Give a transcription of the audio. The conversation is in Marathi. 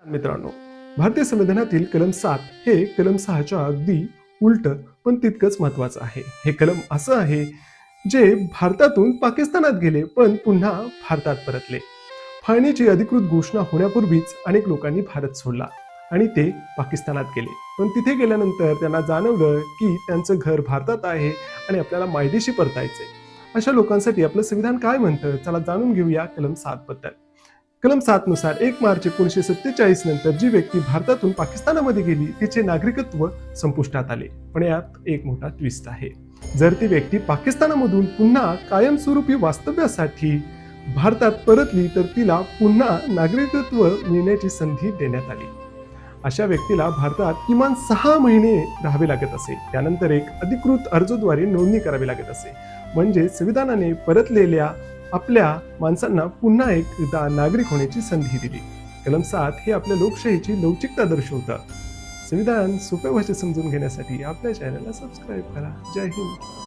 मित्रांनो, भारतीय संविधानातील कलम 7 हे कलम 6च्या अगदी उलट पण तितकंच महत्वाचं आहे. हे कलम असं आहे जे भारतातून पाकिस्तानात गेले पण पुन्हा भारतात परतले. फाळणीची अधिकृत घोषणा होण्यापूर्वीच अनेक लोकांनी भारत सोडला आणि ते पाकिस्तानात गेले. पण तिथे गेल्यानंतर त्यांना जाणवलं की त्यांचं घर भारतात आहे आणि आपल्याला मायदेशी परतायचंय. अशा लोकांसाठी आपलं संविधान काय म्हणतं, चला जाणून घेऊया कलम 7 बद्दल. कलम 7 नुसार 1 मार्च 1947 नंतर जी व्यक्ती भारतातून पाकिस्तानामध्ये गेली तिचे नागरिकत्व संपुष्टात आले. पण यात एक मोठा ट्विस्ट आहे. जर ती व्यक्ती पाकिस्तानामधून पुन्हा कायमस्वरूपी वास्तव्यासाठी भारतात परतली तर तिला पुन्हा नागरिकत्व मिळण्याची संधी देण्यात आली. अशा व्यक्तीला भारतात किमान 6 महिने राहावे लागत असे. त्यानंतर एक अधिकृत अर्जाद्वारे नोंदणी करावी लागत असे. म्हणजे संविधानाने परतलेल्या आपल्या माणसांना पुन्हा एकदा नागरिक होण्याची संधी दिली. कलम 7 हे आपल्या लोकशाहीची लवचिकता दर्शवतं. संविधान सोप्या भाषेत समजून घेण्यासाठी आपल्या चॅनलला सबस्क्राईब करा. जय हिंद.